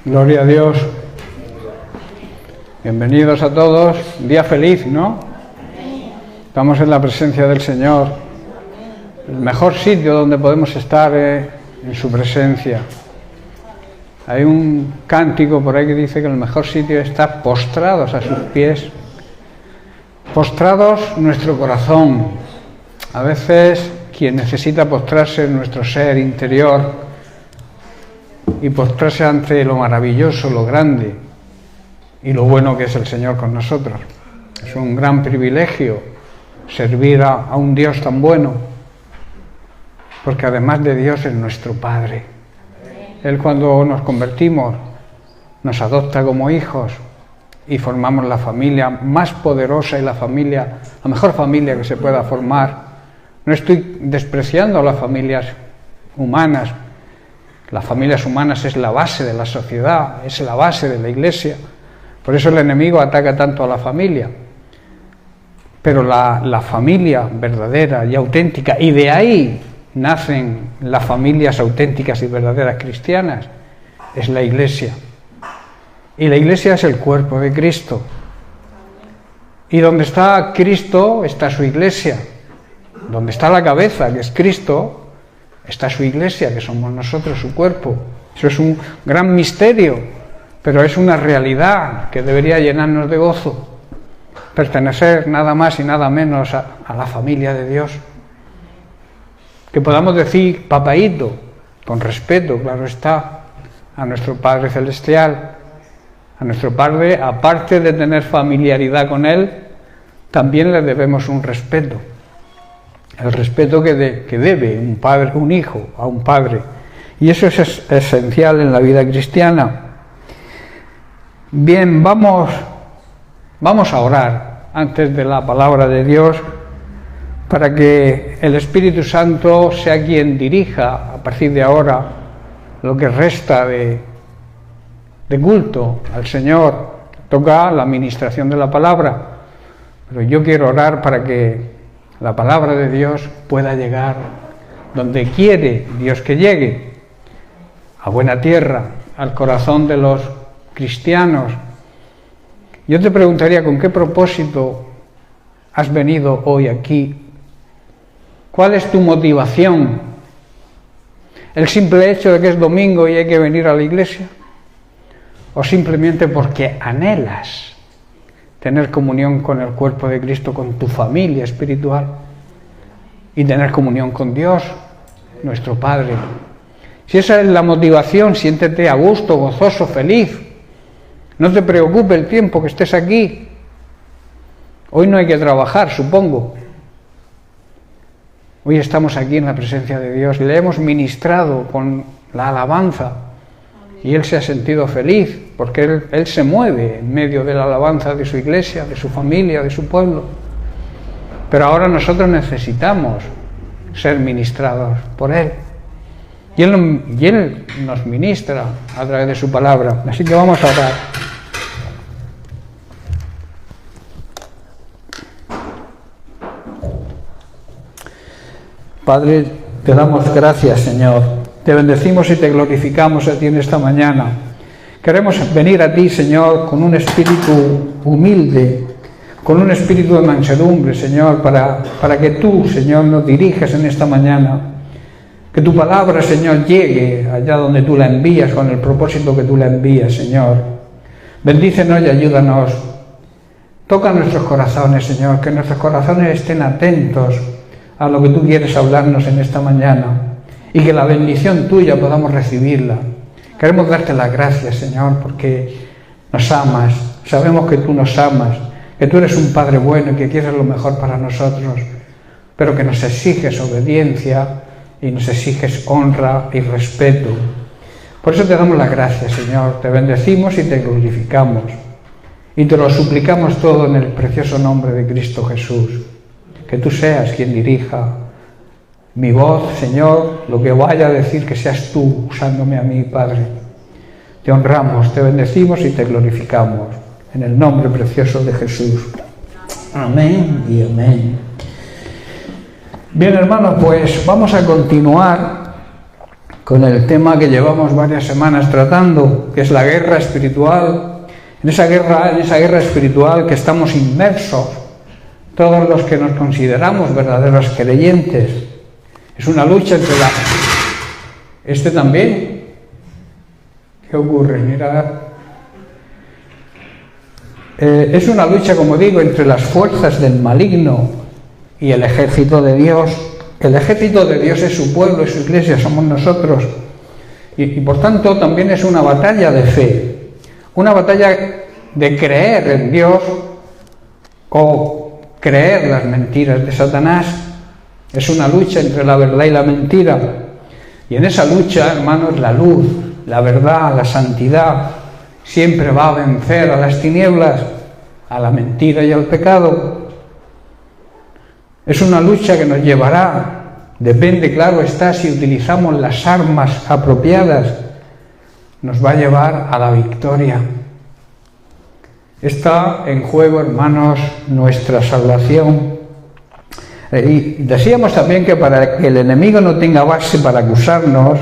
Gloria a Dios. Bienvenidos a todos. Un día feliz, ¿no? Estamos en la presencia del Señor. El mejor sitio donde podemos estar es en su presencia. Hay un cántico por ahí que dice que el mejor sitio es estar postrados a sus pies. Postrados nuestro corazón. A veces quien necesita postrarse es nuestro ser interior y postrarse ante lo maravilloso, lo grande y lo bueno que es el Señor con nosotros. Es un gran privilegio servir a un Dios tan bueno, porque además de Dios es nuestro Padre. Él, cuando nos convertimos, nos adopta como hijos y formamos la familia más poderosa y la mejor familia que se pueda formar. No estoy despreciando a las familias humanas. Las familias humanas es la base de la sociedad, es la base de la Iglesia. Por eso el enemigo ataca tanto a la familia. Pero la familia verdadera y auténtica, y de ahí nacen las familias auténticas y verdaderas cristianas, es la Iglesia. Y la Iglesia es el cuerpo de Cristo. Y donde está Cristo está su Iglesia. Donde está la cabeza, que es Cristo, está su Iglesia, que somos nosotros, su cuerpo. Eso es un gran misterio, pero es una realidad que debería llenarnos de gozo. Pertenecer nada más y nada menos a la familia de Dios. Que podamos decir papaíto, con respeto, claro está, a nuestro Padre Celestial. A nuestro Padre, aparte de tener familiaridad con Él, también le debemos un respeto. El respeto que debe un hijo a un padre. Y eso es esencial en la vida cristiana. Bien, vamos a orar antes de la palabra de Dios para que el Espíritu Santo sea quien dirija a partir de ahora lo que resta de culto al Señor. Toca la administración de la palabra, pero yo quiero orar para que la palabra de Dios pueda llegar donde quiere Dios que llegue, a buena tierra, al corazón de los cristianos. Yo te preguntaría, ¿con qué propósito has venido hoy aquí? ¿Cuál es tu motivación? ¿El simple hecho de que es domingo y hay que venir a la iglesia? ¿O simplemente porque anhelas tener comunión con el cuerpo de Cristo, con tu familia espiritual y tener comunión con Dios, nuestro Padre? Si esa es la motivación, siéntete a gusto, gozoso, feliz. No te preocupe el tiempo que estés aquí. Hoy no hay que trabajar, supongo. Hoy estamos aquí en la presencia de Dios y le hemos ministrado con la alabanza. Y Él se ha sentido feliz, porque Él se mueve en medio de la alabanza de su iglesia, de su familia, de su pueblo. Pero ahora nosotros necesitamos ser ministrados por Él. Y Él nos ministra a través de su palabra. Así que vamos a orar. Padre, te damos gracias, Señor. Te bendecimos y te glorificamos a ti en esta mañana. Queremos venir a ti, Señor, con un espíritu humilde, con un espíritu de mansedumbre, Señor, para que tú, Señor, nos diriges en esta mañana. Que tu palabra, Señor, llegue allá donde tú la envías, con el propósito que tú la envías, Señor. Bendícenos y ayúdanos. Toca nuestros corazones, Señor, que nuestros corazones estén atentos a lo que tú quieres hablarnos en esta mañana. Y que la bendición tuya podamos recibirla. Queremos darte las gracias, Señor, porque nos amas. Sabemos que tú nos amas, que tú eres un Padre bueno y que quieres lo mejor para nosotros, pero que nos exiges obediencia y nos exiges honra y respeto. Por eso te damos las gracias, Señor. Te bendecimos y te glorificamos. Y te lo suplicamos todo en el precioso nombre de Cristo Jesús. Que tú seas quien dirija mi voz, Señor, lo que vaya a decir, que seas tú usándome a mí, Padre. Te honramos, te bendecimos y te glorificamos. En el nombre precioso de Jesús. Amén y amén. Bien, hermanos, pues vamos a continuar con el tema que llevamos varias semanas tratando, que es la guerra espiritual. En esa guerra espiritual que estamos inmersos, todos los que nos consideramos verdaderos creyentes. Es una lucha entre Este también. ¿Qué ocurre? Mira. Es una lucha, como digo, entre las fuerzas del maligno y el ejército de Dios. El ejército de Dios es su pueblo, es su iglesia, somos nosotros. Y por tanto también es una batalla de fe. Una batalla de creer en Dios o creer las mentiras de Satanás. Es una lucha entre la verdad y la mentira. Y en esa lucha, hermanos, la luz, la verdad, la santidad siempre va a vencer a las tinieblas, a la mentira y al pecado. Es una lucha que nos llevará, depende, claro está, si utilizamos las armas apropiadas, nos va a llevar a la victoria. Está en juego, hermanos, nuestra salvación. Y decíamos también que para que el enemigo no tenga base para acusarnos,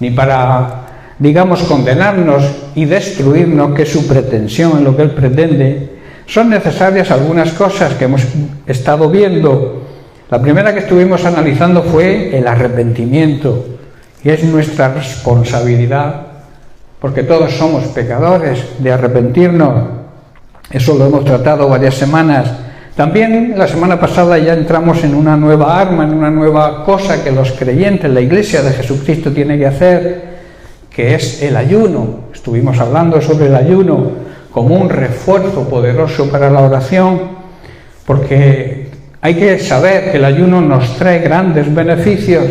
ni para, digamos, condenarnos y destruirnos, que es su pretensión, en lo que él pretende, son necesarias algunas cosas que hemos estado viendo. La primera que estuvimos analizando fue el arrepentimiento, y es nuestra responsabilidad, porque todos somos pecadores, de arrepentirnos. Eso lo hemos tratado varias semanas. También la semana pasada ya entramos en una nueva arma, en una nueva cosa que los creyentes, la Iglesia de Jesucristo, tiene que hacer, que es el ayuno. Estuvimos hablando sobre el ayuno como un refuerzo poderoso para la oración, porque hay que saber que el ayuno nos trae grandes beneficios.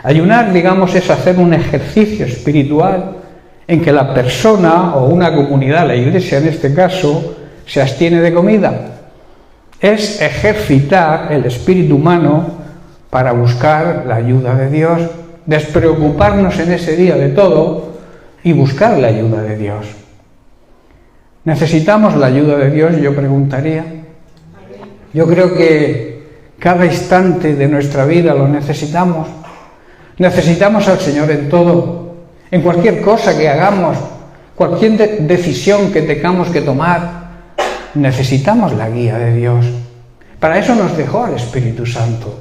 Ayunar, digamos, es hacer un ejercicio espiritual en que la persona o una comunidad, la Iglesia en este caso, se abstiene de comida. Es ejercitar el espíritu humano para buscar la ayuda de Dios, despreocuparnos en ese día de todo y buscar la ayuda de Dios. ¿Necesitamos la ayuda de Dios? Yo preguntaría. Yo creo que cada instante de nuestra vida lo necesitamos. Necesitamos al Señor en todo, en cualquier cosa que hagamos, cualquier decisión que tengamos que tomar. Necesitamos la guía de Dios. Para eso nos dejó al Espíritu Santo.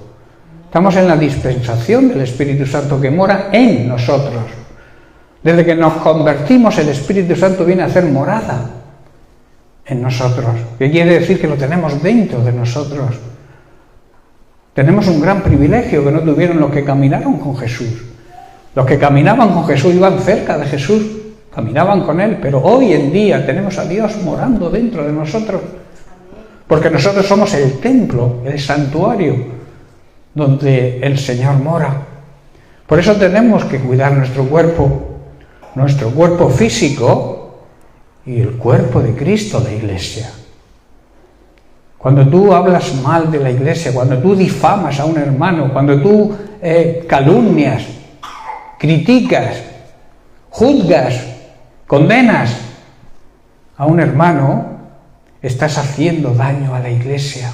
Estamos en la dispensación del Espíritu Santo que mora en nosotros. Desde que nos convertimos, el Espíritu Santo viene a hacer morada en nosotros. Que quiere decir que lo tenemos dentro de nosotros. Tenemos un gran privilegio que no tuvieron los que caminaron con Jesús. Los que caminaban con Jesús iban cerca de Jesús, caminaban con Él, pero hoy en día tenemos a Dios morando dentro de nosotros, porque nosotros somos el templo, el santuario, donde el Señor mora. Por eso tenemos que cuidar nuestro cuerpo físico y el cuerpo de Cristo, la Iglesia. Cuando tú hablas mal de la Iglesia, cuando tú difamas a un hermano, cuando tú calumnias, criticas, juzgas, condenas a un hermano, estás haciendo daño a la Iglesia.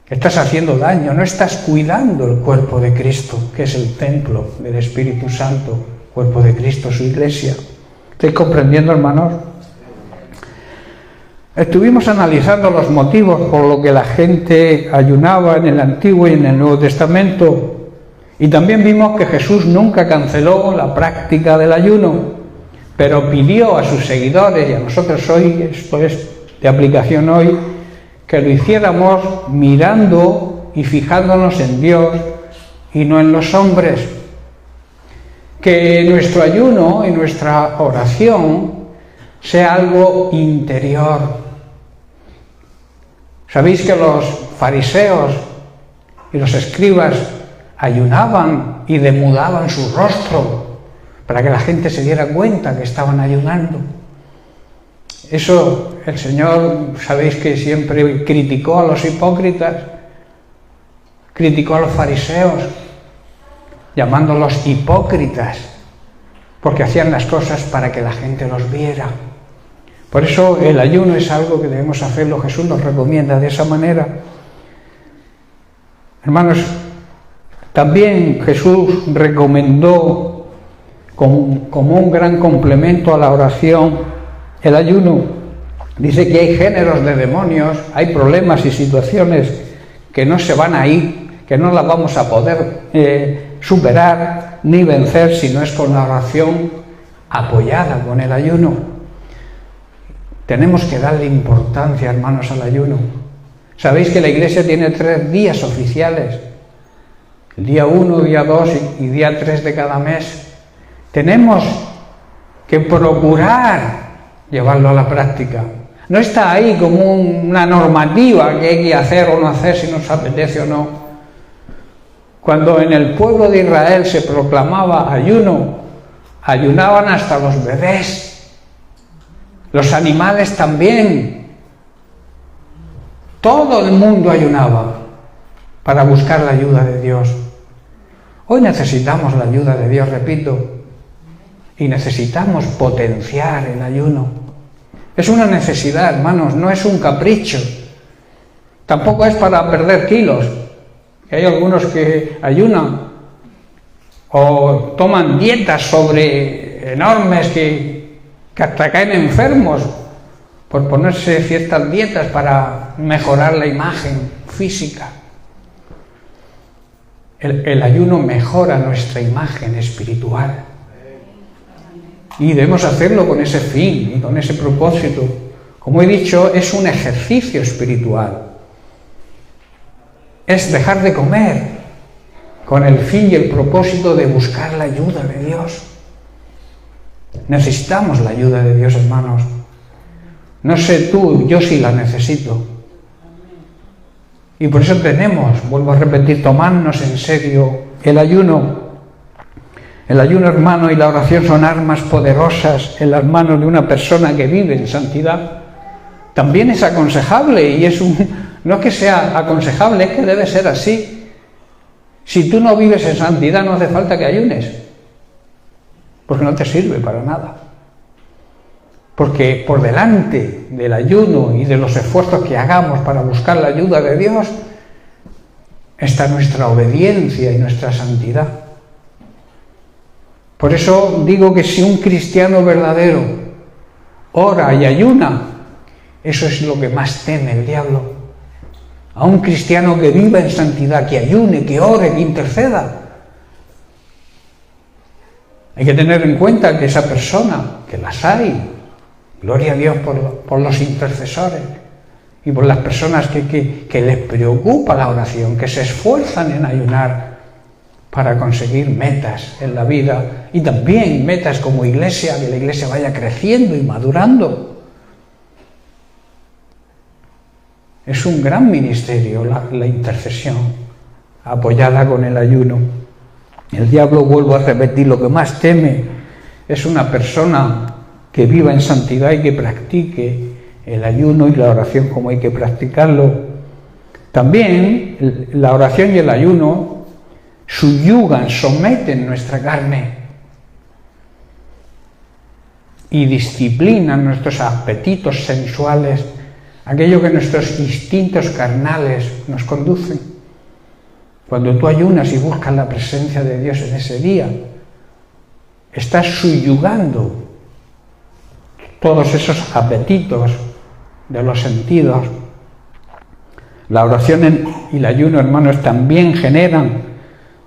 Estás haciendo daño, no estás cuidando el cuerpo de Cristo, que es el templo del Espíritu Santo, cuerpo de Cristo, su Iglesia. ¿Estáis comprendiendo, hermanos? Estuvimos analizando los motivos por los que la gente ayunaba en el Antiguo y en el Nuevo Testamento, y también vimos que Jesús nunca canceló la práctica del ayuno, pero pidió a sus seguidores y a nosotros hoy, esto es de aplicación hoy, que lo hiciéramos mirando y fijándonos en Dios y no en los hombres. Que nuestro ayuno y nuestra oración sea algo interior. ¿Sabéis que los fariseos y los escribas ayunaban y demudaban su rostro para que la gente se diera cuenta que estaban ayunando? Eso el Señor, sabéis que siempre criticó a los hipócritas, criticó a los fariseos, llamándolos hipócritas, porque hacían las cosas para que la gente los viera. Por eso el ayuno es algo que debemos hacerlo, Jesús nos recomienda de esa manera. Hermanos, También Jesús recomendó como un gran complemento a la oración el ayuno. Dice que hay géneros de demonios, hay problemas y situaciones que no se van a ir, que no las vamos a poder superar ni vencer si no es con la oración apoyada con el ayuno. Tenemos que darle importancia, hermanos, al ayuno. Sabéis que la Iglesia tiene 3 días oficiales, el día 1, día 2 y día 3 de cada mes. Tenemos que procurar llevarlo a la práctica. No está ahí como una normativa que hay que hacer o no hacer si nos apetece o no. Cuando en el pueblo de Israel se proclamaba ayuno, ayunaban hasta los bebés, los animales también. Todo el mundo ayunaba para buscar la ayuda de Dios. Hoy necesitamos la ayuda de Dios, repito, y necesitamos potenciar el ayuno. Es una necesidad, hermanos, no es un capricho. Tampoco es para perder kilos. Hay algunos que ayunan o toman dietas enormes que hasta caen enfermos por ponerse ciertas dietas para mejorar la imagen física. El ayuno mejora nuestra imagen espiritual. Y debemos hacerlo con ese fin y con ese propósito. Como he dicho, es un ejercicio espiritual. Es dejar de comer con el fin y el propósito de buscar la ayuda de Dios. Necesitamos la ayuda de Dios, hermanos. No sé tú, yo sí la necesito. Y por eso vuelvo a repetir, tomarnos en serio el ayuno. El ayuno, hermano, y la oración son armas poderosas en las manos de una persona que vive en santidad. También es aconsejable y no es que sea aconsejable, es que debe ser así. Si tú no vives en santidad no hace falta que ayunes, porque no te sirve para nada. Porque por delante del ayuno y de los esfuerzos que hagamos para buscar la ayuda de Dios está nuestra obediencia y nuestra santidad. Por eso digo que si un cristiano verdadero ora y ayuna, eso es lo que más teme el diablo. A un cristiano que viva en santidad, que ayune, que ore, que interceda. Hay que tener en cuenta que esa persona, que las hay, gloria a Dios por los intercesores y por las personas que les preocupa la oración, que se esfuerzan en ayunar para conseguir metas en la vida y también metas como iglesia, que la iglesia vaya creciendo y madurando. Es un gran ministerio la intercesión apoyada con el ayuno. El diablo, vuelvo a repetir, lo que más teme es una persona que viva en santidad y que practique el ayuno y la oración como hay que practicarlo. También la oración y el ayuno subyugan, someten nuestra carne y disciplinan nuestros apetitos sensuales, aquello que nuestros instintos carnales nos conducen. Cuando tú ayunas y buscas la presencia de Dios en ese día, estás subyugando todos esos apetitos de los sentidos. La oración y el ayuno, hermanos, también generan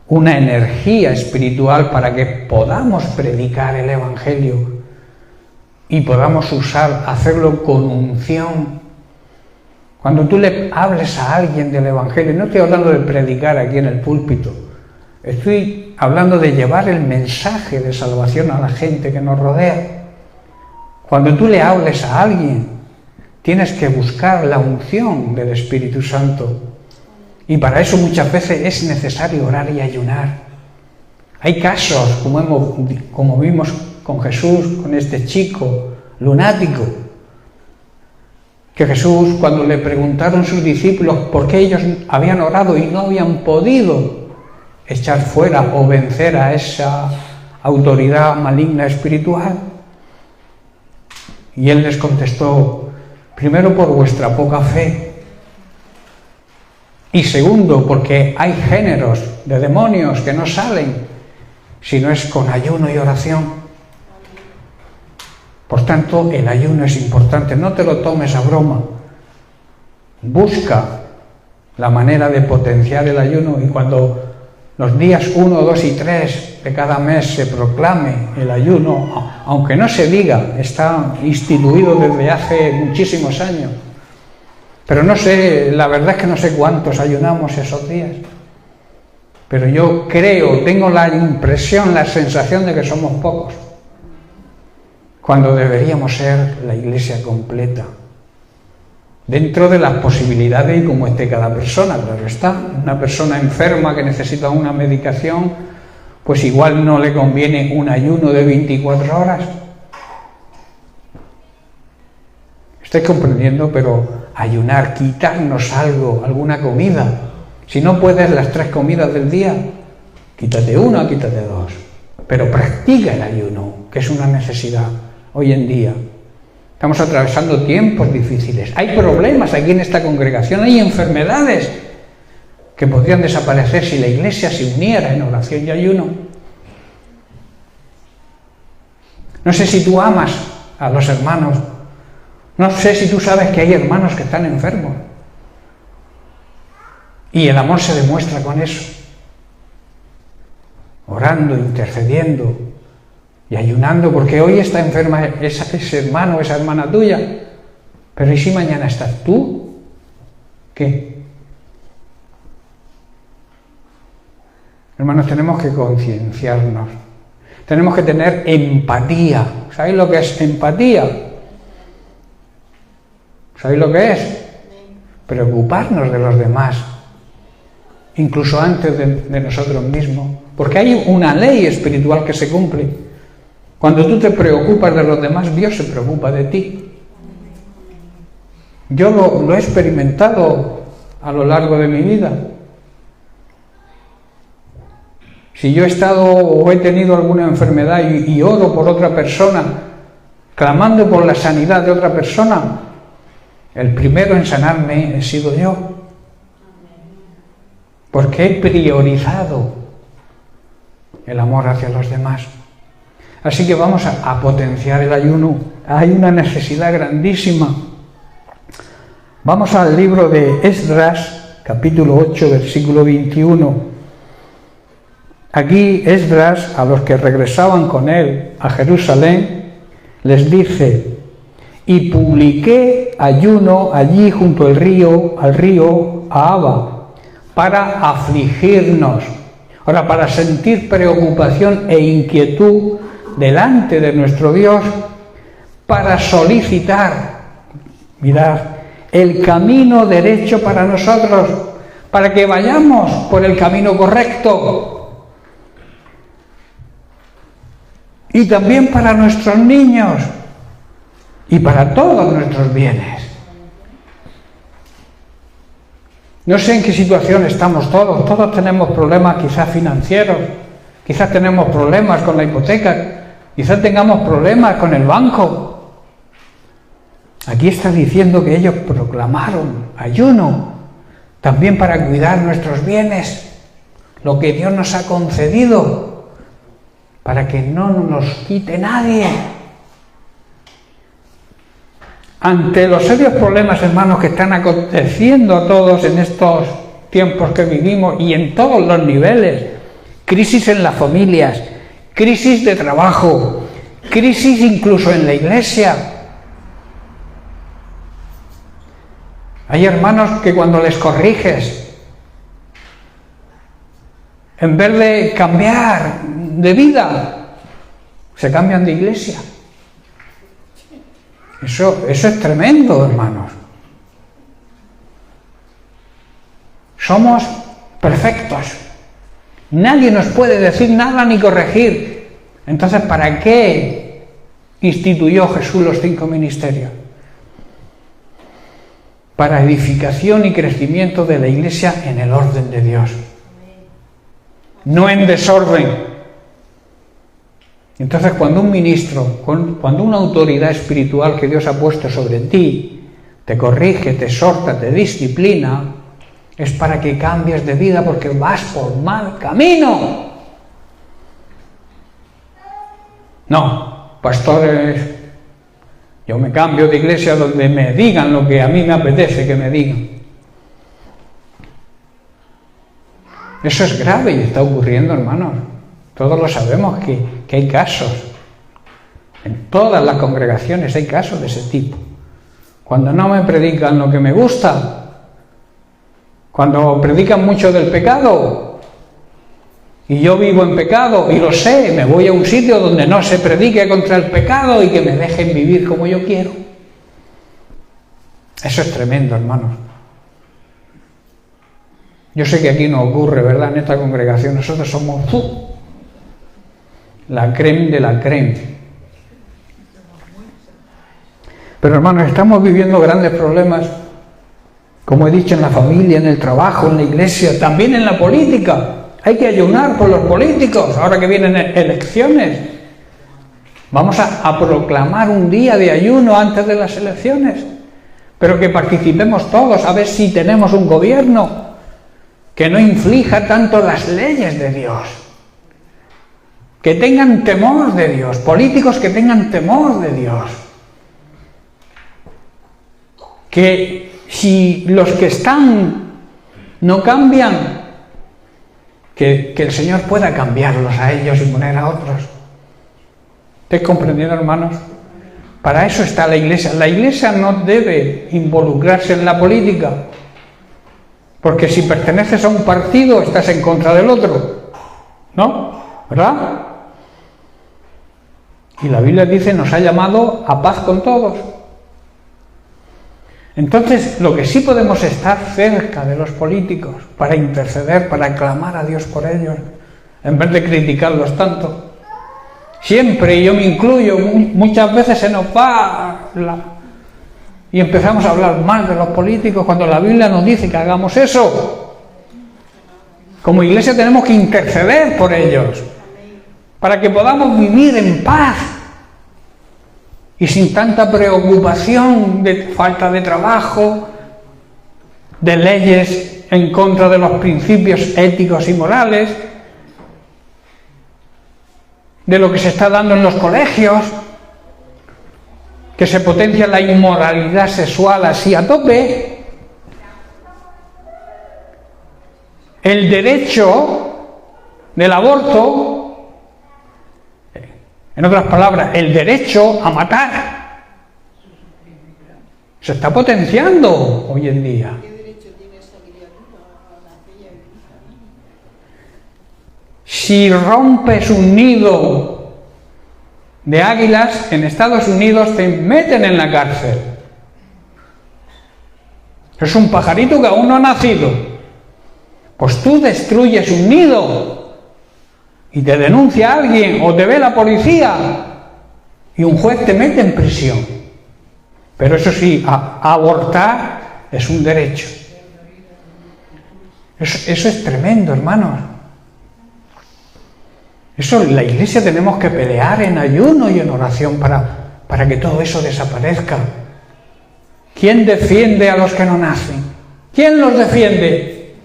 una energía espiritual para que podamos predicar el Evangelio y podamos hacerlo con unción. Cuando tú le hables a alguien del Evangelio, no estoy hablando de predicar aquí en el púlpito, estoy hablando de llevar el mensaje de salvación a la gente que nos rodea. Cuando tú le hables a alguien, tienes que buscar la unción del Espíritu Santo. Y para eso muchas veces es necesario orar y ayunar. Hay casos, como vimos con Jesús, con este chico lunático, que Jesús, cuando le preguntaron sus discípulos por qué ellos habían orado y no habían podido echar fuera o vencer a esa autoridad maligna espiritual, y él les contestó: primero por vuestra poca fe. Y segundo, porque hay géneros de demonios que no salen si no es con ayuno y oración. Por tanto, el ayuno es importante. No te lo tomes a broma. Busca la manera de potenciar el ayuno, y cuando los días 1, 2 y 3 de cada mes se proclame el ayuno, aunque no se diga, está instituido desde hace muchísimos años, pero no sé, la verdad es que no sé cuántos ayunamos esos días, pero yo creo, tengo la impresión, la sensación de que somos pocos, cuando deberíamos ser la Iglesia completa, dentro de las posibilidades y como esté cada persona. Claro está, una persona enferma que necesita una medicación, pues igual no le conviene un ayuno de 24 horas. Estáis comprendiendo, pero ayunar, quitarnos algo, alguna comida. Si no puedes las 3 comidas del día, quítate una, quítate 2. Pero practica el ayuno, que es una necesidad hoy en día. Estamos atravesando tiempos difíciles. Hay problemas aquí en esta congregación, hay enfermedades que podrían desaparecer si la Iglesia se uniera en oración y ayuno. No sé si tú amas a los hermanos. No sé si tú sabes que hay hermanos que están enfermos. Y el amor se demuestra con eso. Orando, intercediendo y ayunando, porque hoy está enferma ese hermano o esa hermana tuya. Pero ¿y si mañana estás tú? ¿Qué? Hermanos, tenemos que concienciarnos. Tenemos que tener empatía. ¿Sabéis lo que es empatía? ¿Sabéis lo que es? Preocuparnos de los demás, incluso antes de nosotros mismos. Porque hay una ley espiritual que se cumple. Cuando tú te preocupas de los demás, Dios se preocupa de ti. Yo lo he experimentado a lo largo de mi vida. Si yo he estado o he tenido alguna enfermedad y oro por otra persona, clamando por la sanidad de otra persona, el primero en sanarme he sido yo. Porque he priorizado el amor hacia los demás. Así que vamos a potenciar el ayuno. Hay una necesidad grandísima. Vamos al libro de Esdras, capítulo 8, versículo 21. Aquí Esdras, a los que regresaban con él a Jerusalén, les dice: y publiqué ayuno allí junto al río Ahava, para afligirnos. Ahora, para sentir preocupación e inquietud delante de nuestro Dios, para solicitar, mirad, el camino derecho para nosotros, para que vayamos por el camino correcto. Y también para nuestros niños y para todos nuestros bienes. No sé en qué situación estamos todos tenemos problemas quizás financieros, quizás tenemos problemas con la hipoteca, quizás tengamos problemas con el banco. Aquí está diciendo que ellos proclamaron ayuno también para cuidar nuestros bienes, lo que Dios nos ha concedido, para que no nos quite nadie. Ante los serios problemas, hermanos, que están aconteciendo a todos en estos tiempos que vivimos y en todos los niveles, crisis en las familias, crisis de trabajo, crisis incluso en la iglesia. Hay hermanos que cuando les corriges, en vez de cambiar de vida, se cambian de iglesia. Eso es tremendo, hermanos. Somos perfectos. Nadie nos puede decir nada ni corregir. Entonces, ¿para qué instituyó Jesús los 5 ministerios? Para edificación y crecimiento de la iglesia en el orden de Dios. No en desorden. Entonces, cuando un ministro, cuando una autoridad espiritual que Dios ha puesto sobre ti, te corrige, te exhorta, te disciplina, es para que cambies de vida porque vas por mal camino. No, pastores, yo me cambio de iglesia donde me digan lo que a mí me apetece que me digan. Eso es grave y está ocurriendo, hermanos. Todos lo sabemos que hay casos. En todas las congregaciones hay casos de ese tipo. Cuando no me predican lo que me gusta, cuando predican mucho del pecado, y yo vivo en pecado y lo sé, me voy a un sitio donde no se predique contra el pecado y que me dejen vivir como yo quiero. Eso es tremendo, hermanos. Yo sé que aquí no ocurre, ¿verdad? En esta congregación nosotros somos la crème de la crème. Pero hermanos, estamos viviendo grandes problemas, como he dicho, en la familia, en el trabajo, en la iglesia, también en la política. Hay que ayunar por los políticos, ahora que vienen elecciones. Vamos a proclamar un día de ayuno antes de las elecciones, pero que participemos todos, a ver si tenemos un gobierno que no inflija tanto las leyes de Dios, que tengan temor de Dios, políticos que tengan temor de Dios, que si los que están no cambian, que el Señor pueda cambiarlos a ellos y poner a otros. ¿Estáis comprendiendo, hermanos? Para eso está la Iglesia. La Iglesia no debe involucrarse en la política, porque si perteneces a un partido estás en contra del otro, ¿no? ¿Verdad? Y la Biblia dice, nos ha llamado a paz con todos. Entonces, lo que sí podemos estar cerca de los políticos para interceder, para clamar a Dios por ellos, en vez de criticarlos tanto. Siempre, y yo me incluyo, muchas veces se nos va y empezamos a hablar mal de los políticos cuando la Biblia nos dice que hagamos eso. Como iglesia tenemos que interceder por ellos, para que podamos vivir en paz y sin tanta preocupación de falta de trabajo, de leyes en contra de los principios éticos y morales, de lo que se está dando en los colegios, que se potencia la inmoralidad sexual así a tope, el derecho del aborto, en otras palabras, el derecho a matar, se está potenciando hoy en día. Si rompes un nido de águilas, en Estados Unidos te meten en la cárcel. Es un pajarito que aún no ha nacido. Pues tú destruyes un nido y te denuncia alguien o te ve la policía y un juez te mete en prisión. Pero eso sí, abortar es un derecho. Eso es tremendo, hermanos. Eso, la Iglesia tenemos que pelear en ayuno y en oración para que todo eso desaparezca. ¿Quién defiende a los que no nacen? ¿Quién los defiende?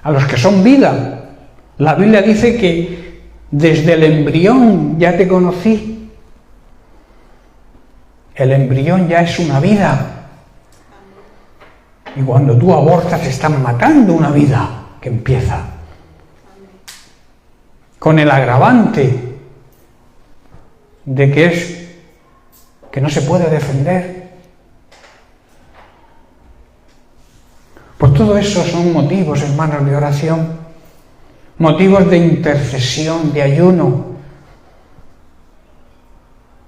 A los que son vida. La Biblia dice que desde el embrión ya te conocí. El embrión ya es una vida. Y cuando tú abortas están matando una vida que empieza. Con el agravante de que no se puede defender. Pues todo eso son motivos, hermanos, de oración, motivos de intercesión, de ayuno.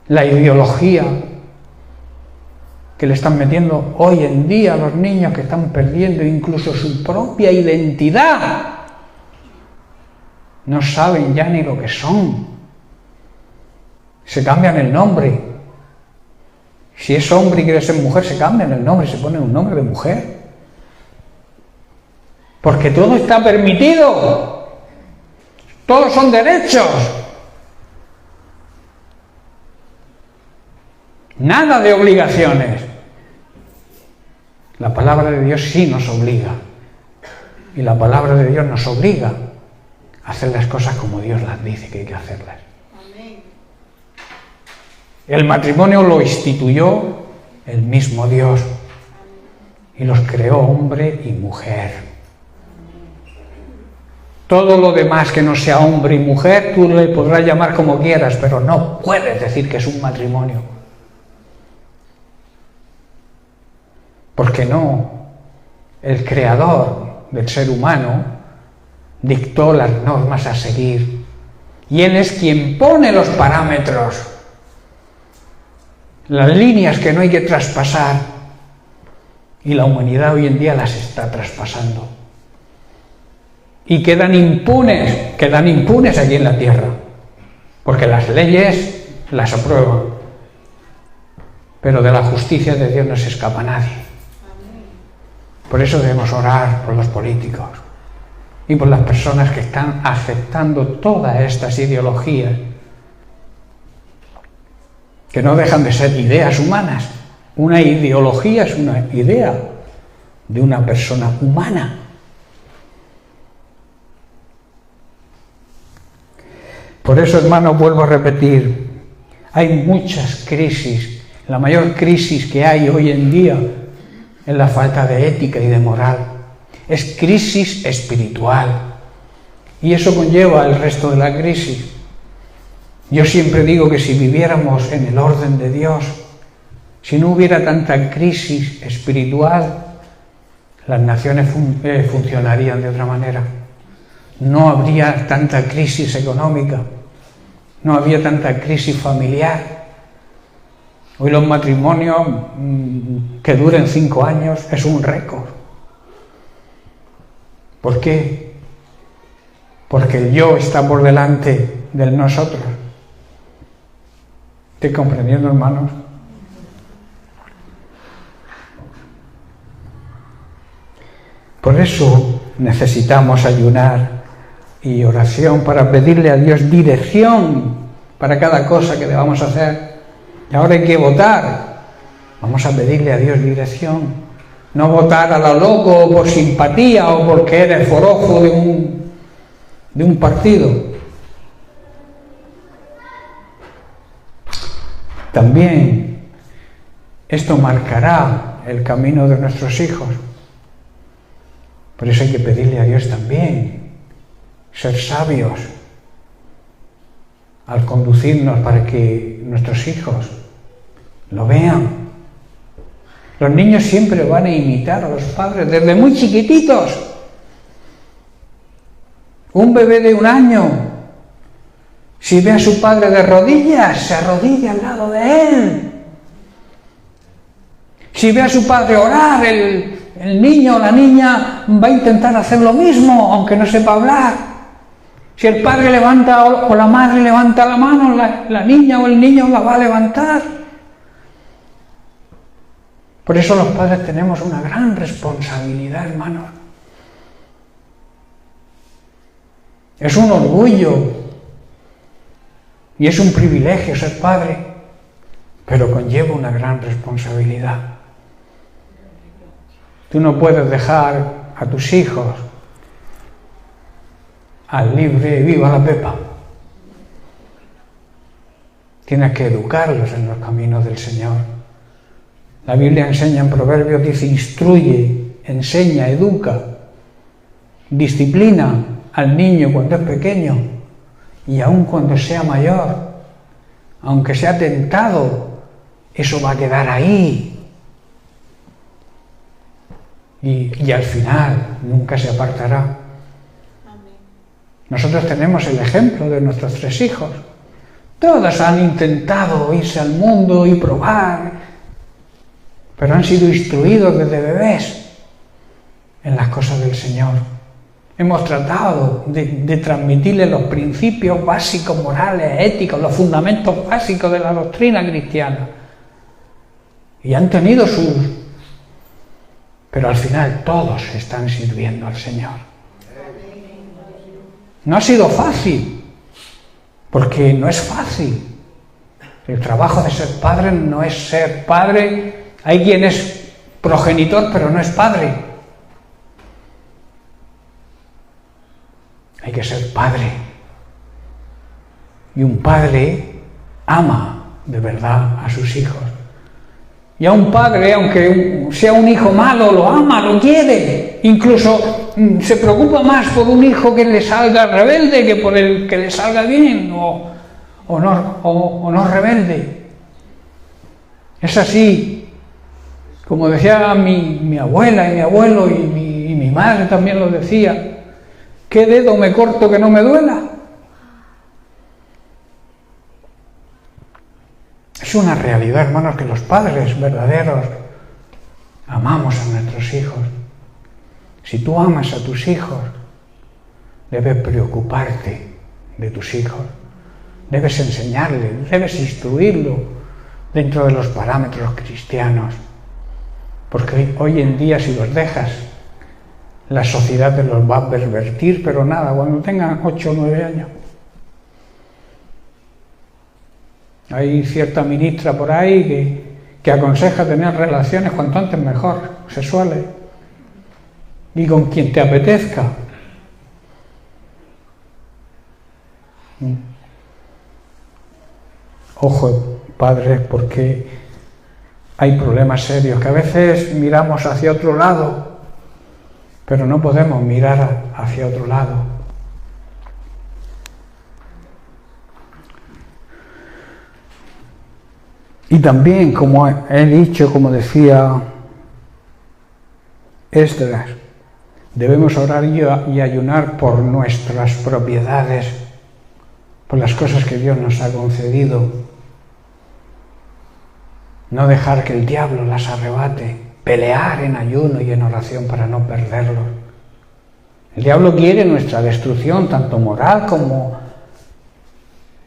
La ideología que le están metiendo hoy en día a los niños, que están perdiendo incluso su propia identidad. No saben ya ni lo que son. Se cambian el nombre. Si es hombre y quiere ser mujer, se cambian el nombre, se pone un nombre de mujer. Porque todo está permitido. Todos son derechos. Nada de obligaciones. La palabra de Dios sí nos obliga. Y la palabra de Dios nos obliga a hacer las cosas como Dios las dice que hay que hacerlas. El matrimonio lo instituyó el mismo Dios y los creó hombre y mujer. Todo lo demás que no sea hombre y mujer, tú le podrás llamar como quieras, pero no puedes decir que es un matrimonio. Porque no, el creador del ser humano dictó las normas a seguir y Él es quien pone los parámetros, las líneas que no hay que traspasar, y la humanidad hoy en día las está traspasando. Y quedan impunes aquí en la tierra, porque las leyes las aprueban, pero de la justicia de Dios no se escapa nadie. Por eso debemos orar por los políticos y por las personas que están aceptando todas estas ideologías, que no dejan de ser ideas humanas. Una ideología es una idea de una persona humana. Por eso, hermanos, vuelvo a repetir, hay muchas crisis. La mayor crisis que hay hoy en día es la falta de ética y de moral. Es crisis espiritual. Y eso conlleva el resto de la crisis. Yo siempre digo que si viviéramos en el orden de Dios, si no hubiera tanta crisis espiritual, las naciones funcionarían de otra manera. No habría tanta crisis económica, no habría tanta crisis familiar. Hoy los matrimonios que duren 5 años es un récord. ¿Por qué? Porque el yo está por delante del nosotros. ¿Estoy comprendiendo, hermanos? Por eso necesitamos ayunar y oración para pedirle a Dios dirección para cada cosa que debamos hacer. Y ahora hay que votar. Vamos a pedirle a Dios dirección. No votar a lo loco o por simpatía o porque eres forofo de un partido. También esto marcará el camino de nuestros hijos. Por eso hay que pedirle a Dios también ser sabios al conducirnos para que nuestros hijos lo vean. Los niños siempre van a imitar a los padres desde muy chiquititos. Un bebé de 1 año, si ve a su padre de rodillas, se arrodilla al lado de él. Si ve a su padre orar, el niño o la niña va a intentar hacer lo mismo, aunque no sepa hablar. Si el padre levanta o la madre levanta la mano, la niña o el niño la va a levantar. Por eso los padres tenemos una gran responsabilidad, hermanos. Es un orgullo y es un privilegio ser padre, pero conlleva una gran responsabilidad. Tú no puedes dejar a tus hijos al libre viva la pepa. Tienes que educarlos en los caminos del Señor. La Biblia enseña en Proverbios, dice, instruye, enseña, educa, disciplina al niño cuando es pequeño y aun cuando sea mayor, aunque sea tentado, eso va a quedar ahí. Y al final nunca se apartará. Nosotros tenemos el ejemplo de nuestros 3 hijos. Todos han intentado irse al mundo y probar, pero han sido instruidos desde bebés en las cosas del Señor. Hemos tratado de transmitirles los principios básicos, morales, éticos, los fundamentos básicos de la doctrina cristiana. Y han tenido sus... Pero al final todos están sirviendo al Señor. No ha sido fácil, porque no es fácil. El trabajo de ser padre no es ser padre. Hay quien es progenitor, pero no es padre. Hay que ser padre. Y un padre ama de verdad a sus hijos. Y a un padre, aunque sea un hijo malo, lo ama, lo quiere. Incluso se preocupa más por un hijo que le salga rebelde que por el que le salga bien o no rebelde. Es así. Como decía mi abuela y mi abuelo y mi madre también lo decía. ¿Qué dedo me corto que no me duela? Es una realidad, hermanos, que los padres verdaderos amamos a nuestros hijos. Si tú amas a tus hijos, debes preocuparte de tus hijos. Debes enseñarles, debes instruirlos dentro de los parámetros cristianos. Porque hoy en día, si los dejas, la sociedad te los va a pervertir, pero nada, cuando tengan 8 o 9 años. Hay cierta ministra por ahí que aconseja tener relaciones cuanto antes mejor, sexuales, y con quien te apetezca. Ojo, padres, porque hay problemas serios, que a veces miramos hacia otro lado, pero no podemos mirar hacia otro lado. Y también, como he dicho, como decía Esdras, debemos orar y ayunar por nuestras propiedades, por las cosas que Dios nos ha concedido. No dejar que el diablo las arrebate, pelear en ayuno y en oración para no perderlos. El diablo quiere nuestra destrucción, tanto moral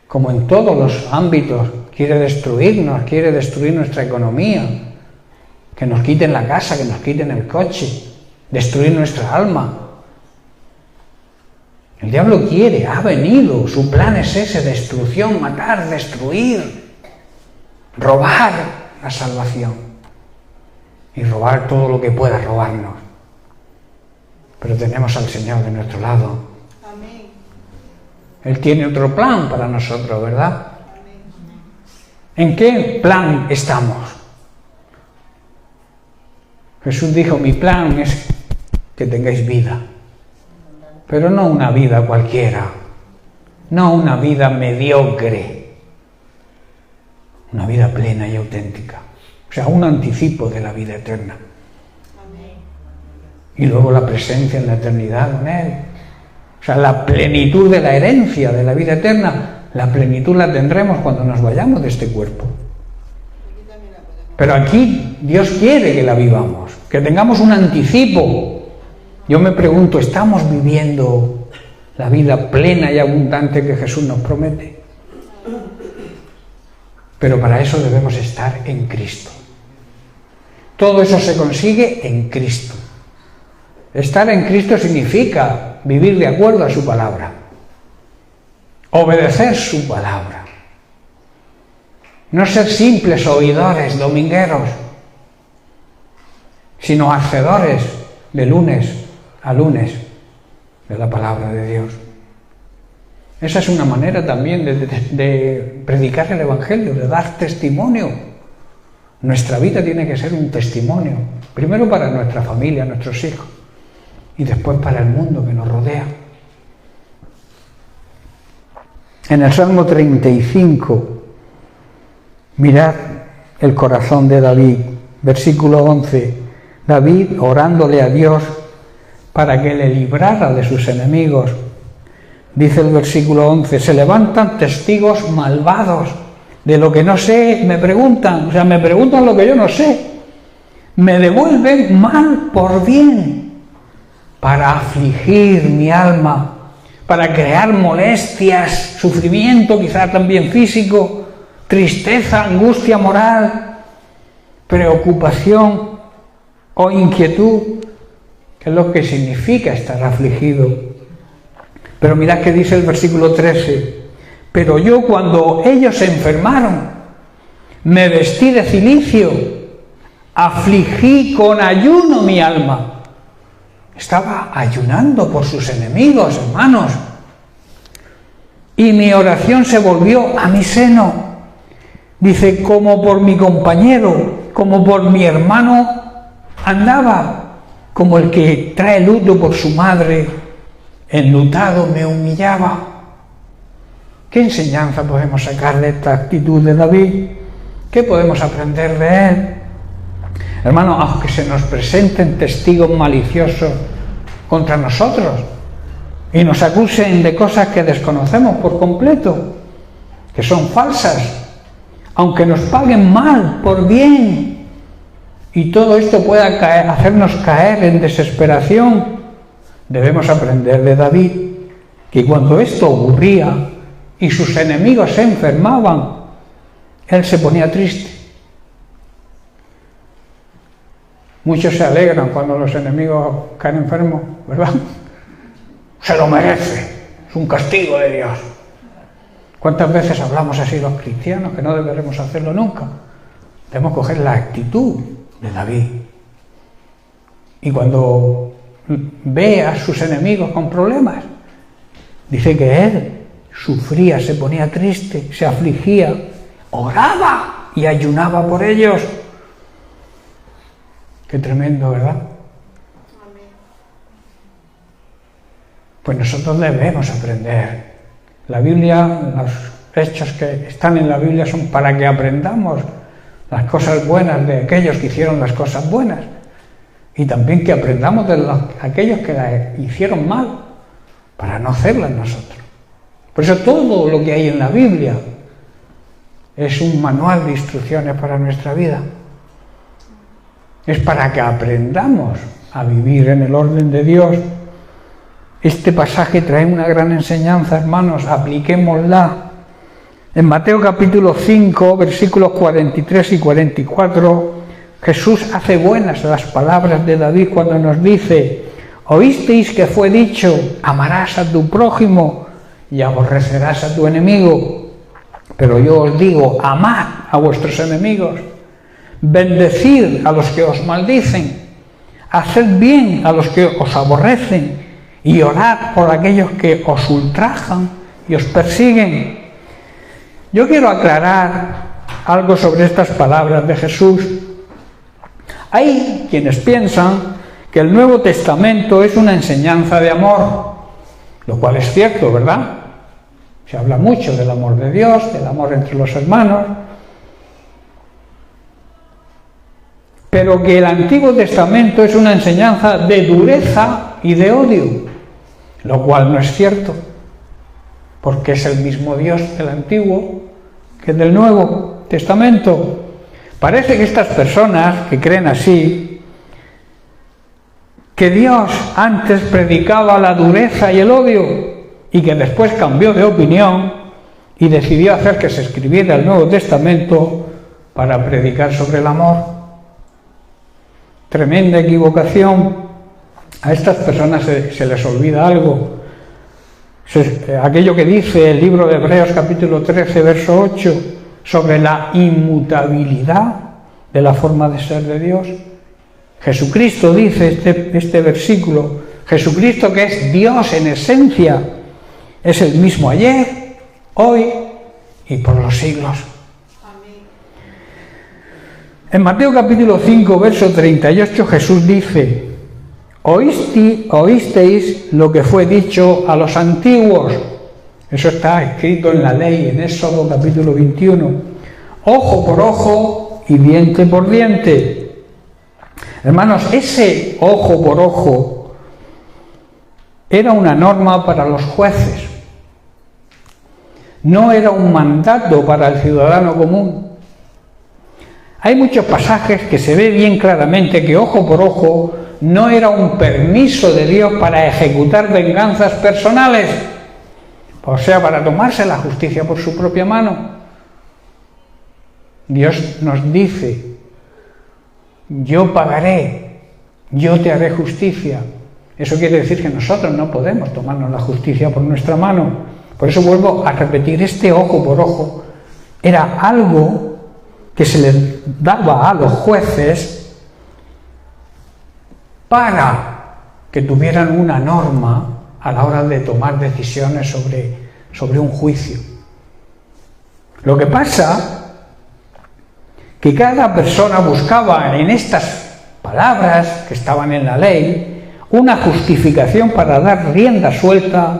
como en todos los ámbitos. Quiere destruirnos, quiere destruir nuestra economía, que nos quiten la casa, que nos quiten el coche, destruir nuestra alma. El diablo quiere, ha venido, su plan es ese: destrucción, matar, destruir, robar la salvación y robar todo lo que pueda robarnos. Pero tenemos al Señor de nuestro lado. Amén. Él tiene otro plan para nosotros, ¿verdad? ¿En qué plan estamos? Jesús dijo: mi plan es que tengáis vida, pero no una vida cualquiera, no una vida mediocre, una vida plena y auténtica, o sea, un anticipo de la vida eterna. Y luego la presencia en la eternidad con Él, o sea, la plenitud de la herencia de la vida eterna. La plenitud la tendremos cuando nos vayamos de este cuerpo. Pero aquí Dios quiere que la vivamos, que tengamos un anticipo. Yo me pregunto, ¿estamos viviendo la vida plena y abundante que Jesús nos promete? Pero para eso debemos estar en Cristo. Todo eso se consigue en Cristo. Estar en Cristo significa vivir de acuerdo a su palabra. Obedecer su palabra. No ser simples oidores domingueros, sino hacedores de lunes a lunes de la palabra de Dios. Esa es una manera también de predicar el Evangelio, de dar testimonio. Nuestra vida tiene que ser un testimonio, primero para nuestra familia, nuestros hijos, y después para el mundo que nos rodea. En el Salmo 35, mirad el corazón de David, versículo 11, David orándole a Dios para que le librara de sus enemigos. Dice el versículo 11, se levantan testigos malvados de lo que no sé, me preguntan lo que yo no sé, me devuelven mal por bien, para afligir mi alma, para crear molestias, sufrimiento, quizá también físico, tristeza, angustia moral, preocupación o inquietud, que es lo que significa estar afligido. Pero mirad que dice el versículo 13, pero yo cuando ellos se enfermaron, me vestí de cilicio afligí con ayuno mi alma. Estaba ayunando por sus enemigos, hermanos. Y mi oración se volvió a mi seno. Dice, como por mi compañero, como por mi hermano, andaba, como el que trae luto por su madre, enlutado me humillaba. ¿Qué enseñanza podemos sacar de esta actitud de David? ¿Qué podemos aprender de él? Hermano, aunque se nos presenten testigos maliciosos contra nosotros y nos acusen de cosas que desconocemos por completo, que son falsas, aunque nos paguen mal por bien, y todo esto pueda hacernos caer en desesperación, debemos aprender de David que cuando esto ocurría y sus enemigos se enfermaban, él se ponía triste. Muchos se alegran cuando los enemigos caen enfermos, ¿verdad? Se lo merece, es un castigo de Dios. ¿Cuántas veces hablamos así los cristianos, que no deberemos hacerlo nunca? Debemos coger la actitud de David. Y cuando ve a sus enemigos con problemas, dice que él sufría, se ponía triste, se afligía, oraba y ayunaba por ellos. Qué tremendo, ¿verdad? Pues nosotros debemos aprender. La Biblia, los hechos que están en la Biblia son para que aprendamos las cosas buenas de aquellos que hicieron las cosas buenas, y también que aprendamos de aquellos que las hicieron mal, para no hacerlas nosotros. Por eso todo lo que hay en la Biblia es un manual de instrucciones para nuestra vida. Es para que aprendamos a vivir en el orden de Dios. Este pasaje trae una gran enseñanza, hermanos, apliquémosla. En Mateo capítulo 5, versículos 43 y 44, Jesús hace buenas las palabras de David cuando nos dice: oísteis que fue dicho, amarás a tu prójimo y aborrecerás a tu enemigo. Pero yo os digo, amad a vuestros enemigos, bendecid a los que os maldicen, haced bien a los que os aborrecen, y orad por aquellos que os ultrajan y os persiguen. Yo quiero aclarar algo sobre estas palabras de Jesús. Hay quienes piensan que el Nuevo Testamento es una enseñanza de amor, lo cual es cierto, ¿verdad? Se habla mucho del amor de Dios, del amor entre los hermanos, pero que el Antiguo Testamento es una enseñanza de dureza y de odio, lo cual no es cierto, porque es el mismo Dios del Antiguo que del Nuevo Testamento. Parece que estas personas que creen así, que Dios antes predicaba la dureza y el odio y que después cambió de opinión y decidió hacer que se escribiera el Nuevo Testamento para predicar sobre el amor. Tremenda equivocación. A estas personas se les olvida algo. Aquello que dice el libro de Hebreos capítulo 13, verso 8, sobre la inmutabilidad de la forma de ser de Dios. Jesucristo dice este versículo, Jesucristo, que es Dios en esencia, es el mismo ayer, hoy y por los siglos. Amén. En Mateo capítulo 5, verso 38, Jesús dice: oísteis lo que fue dicho a los antiguos. Eso está escrito en la ley, en Éxodo capítulo 21. Ojo por ojo y diente por diente. Hermanos, ese ojo por ojo era una norma para los jueces. No era un mandato para el ciudadano común. Hay muchos pasajes que se ve bien claramente que ojo por ojo no era un permiso de Dios para ejecutar venganzas personales, o sea, para tomarse la justicia por su propia mano. Dios nos dice: yo pagaré, yo te haré justicia. Eso quiere decir que nosotros no podemos tomarnos la justicia por nuestra mano. Por eso vuelvo a repetir, este ojo por ojo era algo que se le daba a los jueces para que tuvieran una norma a la hora de tomar decisiones sobre un juicio. Lo que pasa que cada persona buscaba en estas palabras que estaban en la ley una justificación para dar rienda suelta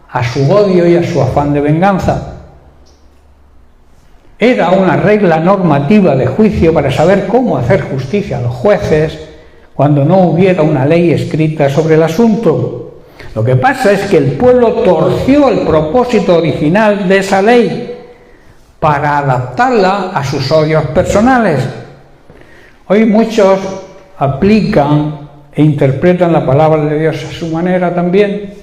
a su odio y a su afán de venganza. Era una regla normativa de juicio para saber cómo hacer justicia a los jueces cuando no hubiera una ley escrita sobre el asunto. Lo que pasa es que el pueblo torció el propósito original de esa ley para adaptarla a sus odios personales. Hoy muchos aplican e interpretan la palabra de Dios a su manera también,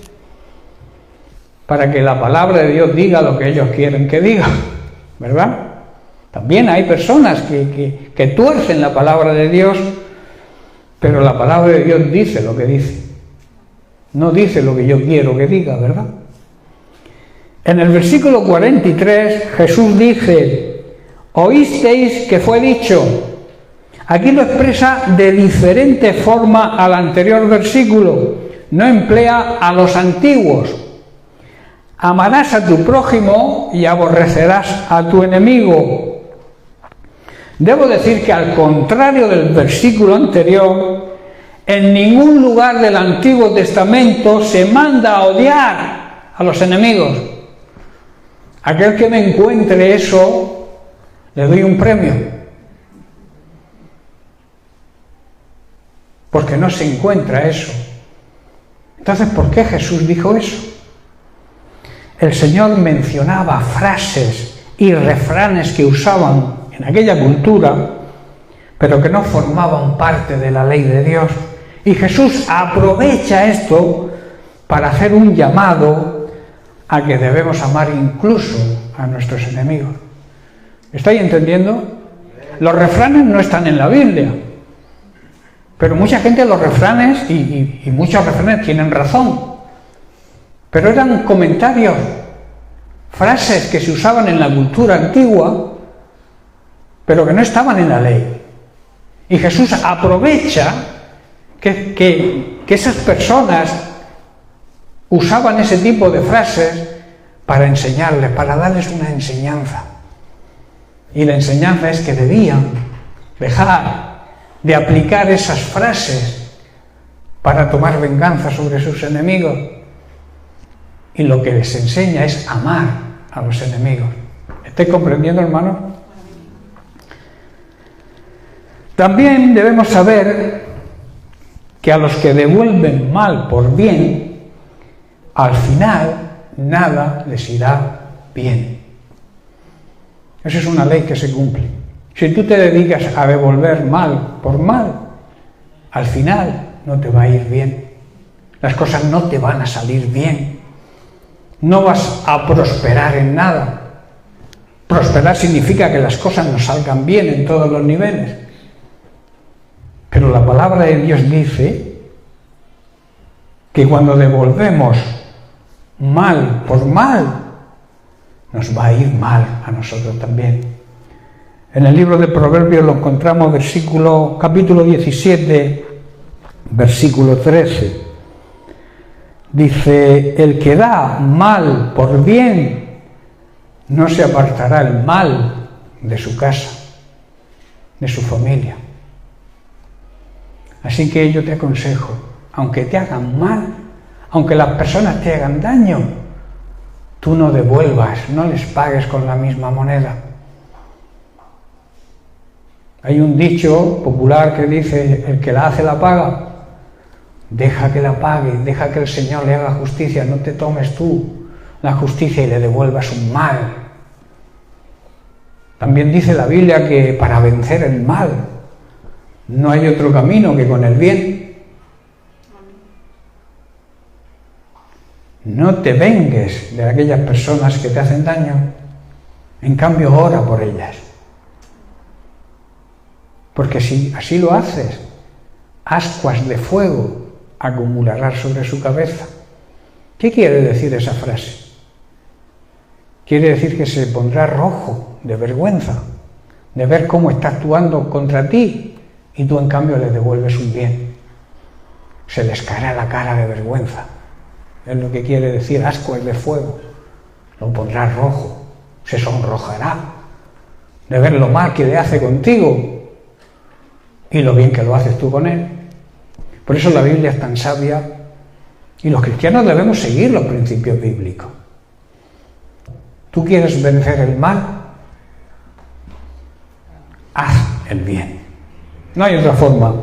para que la palabra de Dios diga lo que ellos quieren que diga, ¿verdad? También hay personas que tuercen la palabra de Dios, pero la palabra de Dios dice lo que dice, no dice lo que yo quiero que diga, ¿verdad? En el versículo 43 Jesús dice: oísteis que fue dicho. Aquí lo expresa de diferente forma al anterior versículo, no emplea a los antiguos. Amarás a tu prójimo y aborrecerás a tu enemigo. Debo decir que al contrario del versículo anterior, en ningún lugar del Antiguo Testamento se manda a odiar a los enemigos. Aquel que me encuentre eso, le doy un premio. Porque no se encuentra eso. Entonces, ¿por qué Jesús dijo eso? El Señor mencionaba frases y refranes que usaban en aquella cultura, pero que no formaban parte de la ley de Dios. Y Jesús aprovecha esto para hacer un llamado a que debemos amar incluso a nuestros enemigos. ¿Estáis entendiendo? Los refranes no están en la Biblia, pero mucha gente los refranes, y muchos refranes tienen razón, pero eran comentarios, frases que se usaban en la cultura antigua, pero que no estaban en la ley. Y Jesús aprovecha que esas personas usaban ese tipo de frases para enseñarles, para darles una enseñanza. Y la enseñanza es que debían dejar de aplicar esas frases para tomar venganza sobre sus enemigos. Y lo que les enseña es amar a los enemigos. ¿Estáis comprendiendo, hermanos? También debemos saber que a los que devuelven mal por bien, al final nada les irá bien. Esa es una ley que se cumple. Si tú te dedicas a devolver mal por mal, al final no te va a ir bien. Las cosas no te van a salir bien. No vas a prosperar en nada. Prosperar significa que las cosas nos salgan bien en todos los niveles. Pero la palabra de Dios dice que cuando devolvemos mal por mal, nos va a ir mal a nosotros también. En el libro de Proverbios lo encontramos capítulo 17, versículo 13. Dice: el que da mal por bien, no se apartará el mal de su casa, de su familia. Así que yo te aconsejo, aunque te hagan mal, aunque las personas te hagan daño, tú no devuelvas, no les pagues con la misma moneda. Hay un dicho popular que dice: el que la hace la paga. Deja que la pague, deja que el Señor le haga justicia, no te tomes tú la justicia y le devuelvas un mal. También dice la Biblia que para vencer el mal no hay otro camino que con el bien. No te vengues de aquellas personas que te hacen daño, en cambio ora por ellas. Porque si así lo haces, ascuas de fuego acumularás sobre su cabeza. ¿Qué quiere decir esa frase? Quiere decir que se pondrá rojo de vergüenza, de ver cómo está actuando contra ti, y tú en cambio le devuelves un bien. se les caerá la cara de vergüenza. Es lo que quiere decir ascuas de fuego. Lo pondrá rojo, se sonrojará de ver lo mal que le hace contigo y lo bien que lo haces tú con él. Por eso la Biblia es tan sabia y los cristianos debemos seguir los principios bíblicos. ¿Tú quieres vencer el mal? Haz el bien. No hay otra forma.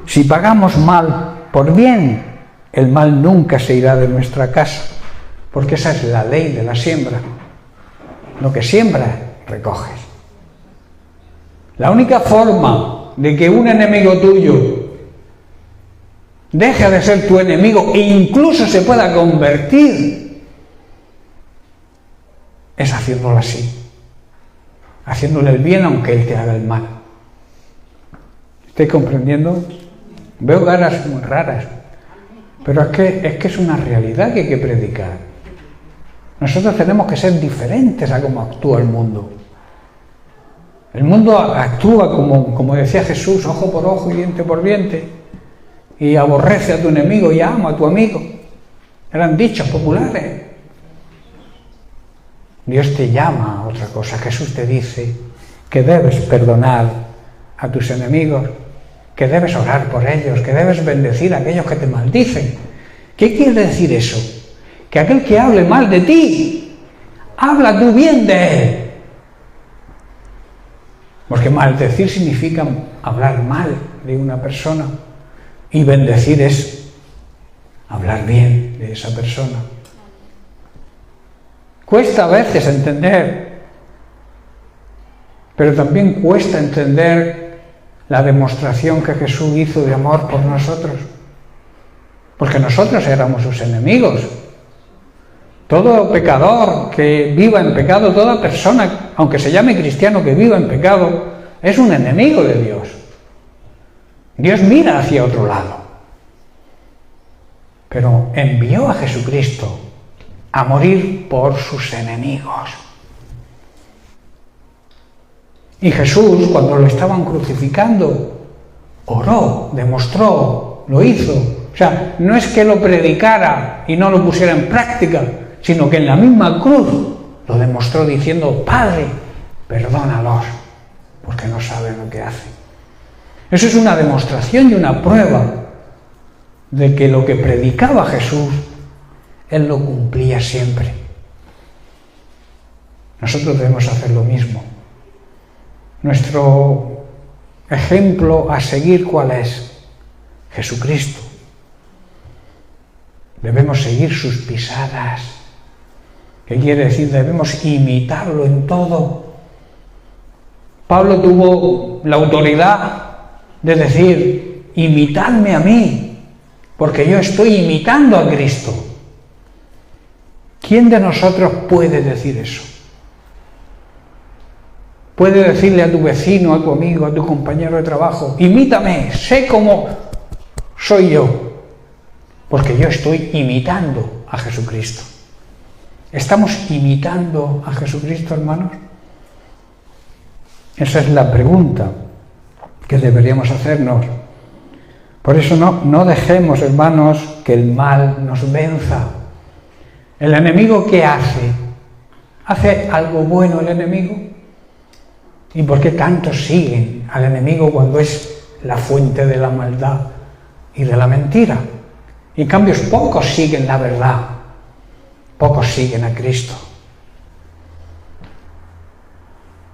Si pagamos mal por bien, el mal nunca se irá de nuestra casa, porque esa es la ley de la siembra. Lo que siembras, recoges. La única forma de que un enemigo tuyo deje de ser tu enemigo e incluso se pueda convertir es haciéndolo así, haciéndole el bien aunque él te haga el mal. ¿Estáis comprendiendo? Veo caras muy raras, pero es que es una realidad que hay que predicar. Nosotros tenemos que ser diferentes a cómo actúa el mundo. El mundo actúa como decía Jesús, ojo por ojo y diente por diente, y aborrece a tu enemigo y ama a tu amigo. Eran dichos populares. Dios te llama a otra cosa. Jesús te dice que debes perdonar a tus enemigos, que debes orar por ellos, que debes bendecir a aquellos que te maldicen. ¿Qué quiere decir eso? Que aquel que hable mal de ti, habla tú bien de él. Porque maldecir significa hablar mal de una persona y bendecir es hablar bien de esa persona. Cuesta a veces entender, pero también cuesta entender la demostración que Jesús hizo de amor por nosotros, porque nosotros éramos sus enemigos. Todo pecador que viva en pecado, toda persona, aunque se llame cristiano, que viva en pecado, es un enemigo de Dios. Dios mira hacia otro lado, pero envió a Jesucristo a morir por sus enemigos. Y Jesús, cuando lo estaban crucificando, oró, demostró, lo hizo. O sea, no es que lo predicara y no lo pusiera en práctica, sino que en la misma cruz lo demostró diciendo, Padre, perdónalos, porque no saben lo que hacen. Eso es una demostración y una prueba de que lo que predicaba Jesús, Él lo cumplía siempre. Nosotros debemos hacer lo mismo. Nuestro ejemplo a seguir, ¿cuál es? Jesucristo. Debemos seguir sus pisadas. ¿Qué quiere decir? Debemos imitarlo en todo. Pablo tuvo la autoridad de decir, imitadme a mí, porque yo estoy imitando a Cristo. ¿Quién de nosotros puede decir eso? Puede decirle a tu vecino, a tu amigo, a tu compañero de trabajo, imítame, sé cómo soy yo, porque yo estoy imitando a Jesucristo. ¿Estamos imitando a Jesucristo, hermanos? Esa es la pregunta que deberíamos hacernos. Por eso no dejemos, hermanos, que el mal nos venza. ¿El enemigo qué hace? ¿Hace algo bueno el enemigo? ¿Y por qué tantos siguen al enemigo cuando es la fuente de la maldad y de la mentira? Y en cambio pocos siguen la verdad, pocos siguen a Cristo.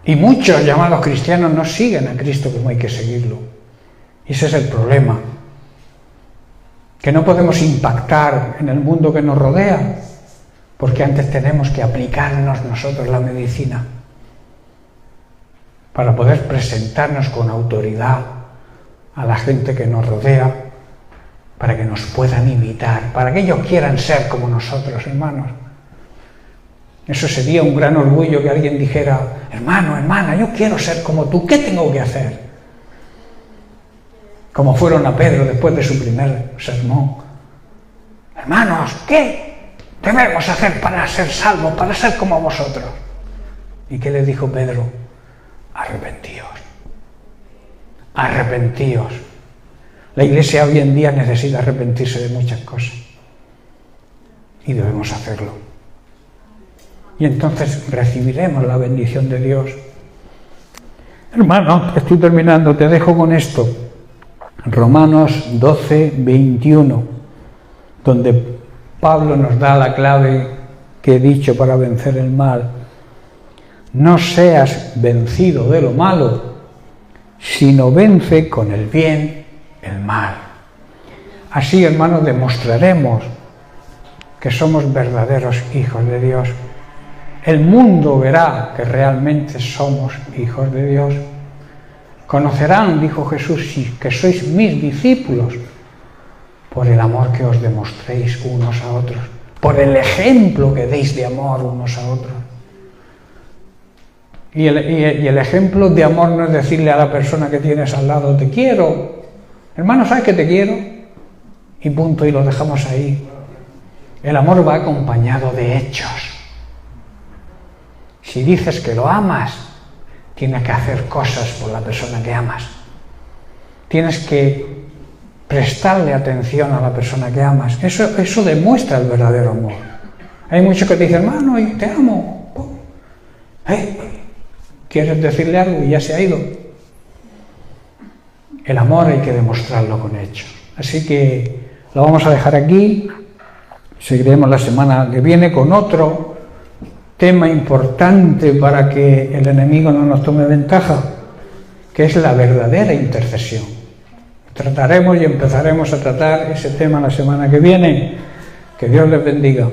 Y muchos llamados cristianos no siguen a Cristo como hay que seguirlo. Y ese es el problema. Que no podemos impactar en el mundo que nos rodea, porque antes tenemos que aplicarnos nosotros la medicina para poder presentarnos con autoridad a la gente que nos rodea, para que nos puedan imitar, para que ellos quieran ser como nosotros, hermanos. Eso sería un gran orgullo que alguien dijera, hermano, hermana, yo quiero ser como tú, ¿qué tengo que hacer? Como fueron a Pedro después de su primer sermón. Hermanos, ¿qué debemos hacer para ser salvos, para ser como vosotros? ¿Y qué le dijo Pedro? Arrepentíos. Arrepentíos. La Iglesia hoy en día necesita arrepentirse de muchas cosas. Y debemos hacerlo. Y entonces recibiremos la bendición de Dios. Hermano, estoy terminando, te dejo con esto. Romanos 12, 21, donde Pablo nos da la clave que he dicho para vencer el mal. No seas vencido de lo malo, sino vence con el bien el mal. Así, hermanos, demostraremos que somos verdaderos hijos de Dios. El mundo verá que realmente somos hijos de Dios. Conocerán, dijo Jesús, que sois mis discípulos por el amor que os demostréis unos a otros, por el ejemplo que deis de amor unos a otros. Y el ejemplo de amor no es decirle a la persona que tienes al lado, te quiero. Hermano, ¿sabes que te quiero? Y punto, y lo dejamos ahí. El amor va acompañado de hechos. Si dices que lo amas, tienes que hacer cosas por la persona que amas. Tienes que prestarle atención a la persona que amas. Eso demuestra el verdadero amor. Hay muchos que te dicen, hermano, te amo. ¿Quieres decirle algo? Y ya se ha ido. El amor hay que demostrarlo con hechos. Así que lo vamos a dejar aquí. Seguiremos la semana que viene con otro tema importante para que el enemigo no nos tome ventaja, que es la verdadera intercesión. Trataremos y empezaremos a tratar ese tema la semana que viene. Que Dios les bendiga.